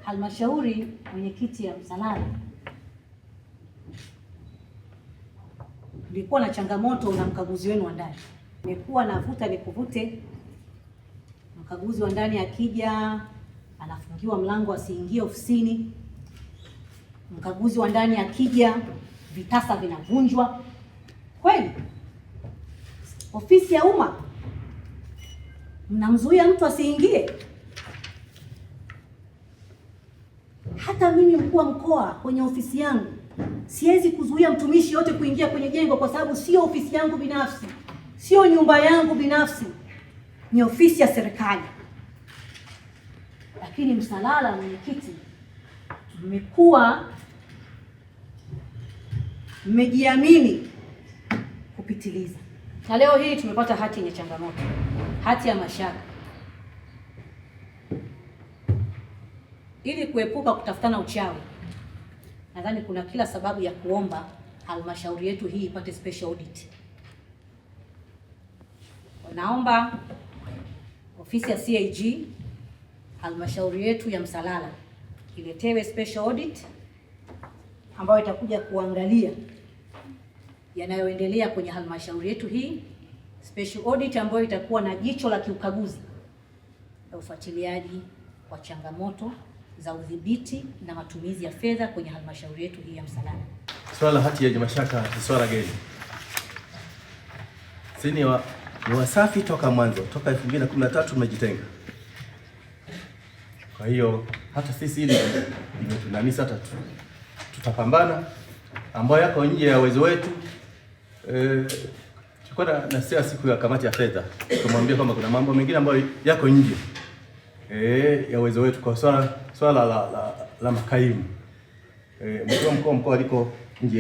halmashauri, mwenyekiti ya Msalala, nilikuwa na changamoto na mkaguzi wenu wa ndani. Nimekuwa navuta nikuvute, mkaguzi wa ndani akija anafungiwa mlango asiingie ofisini. Mkaguzi wa ndani akija vitasa vinavunjwa. Kweli ofisi ya umma mnamzuia mtu asiingie? Hata mimi mkuu wa mkoa kwenye ofisi yangu siwezi kuzuia mtumishi yote kuingia kwenye jengo, kwa sababu sio ofisi yangu binafsi, sio nyumba yangu binafsi, ni ofisi ya serikali. Lakini Msalala, mwenyekiti, mmekuwa mmejiamini kupitiliza, na leo hii tumepata hati yenye changamoto, hati ya mashaka. Ili kuepuka kutafutana uchawi, nadhani kuna kila sababu ya kuomba halmashauri yetu hii ipate special audit. Naomba ofisi ya CAG halmashauri yetu ya Msalala iletewe special audit ambayo itakuja kuangalia yanayoendelea kwenye halmashauri yetu hii, special audit ambayo itakuwa na jicho la kiukaguzi la ufuatiliaji wa changamoto za udhibiti na matumizi ya fedha kwenye halmashauri yetu hii ya Msalala. Swala la hati ya mashaka ni swala geni. Sisi ni wasafi toka mwanzo, toka 2013 tumejitenga. Kwa hiyo hata sisi hili tunani sasa tutapambana ambayo yako nje ya uwezo wetu. Tulikuwa na siku ya kamati ya fedha, tumwambia kwamba kuna mambo mengine ambayo yako nje ya uwezo wetu, kwa swala la makaimu. Mkuu wa mkoa aliko nje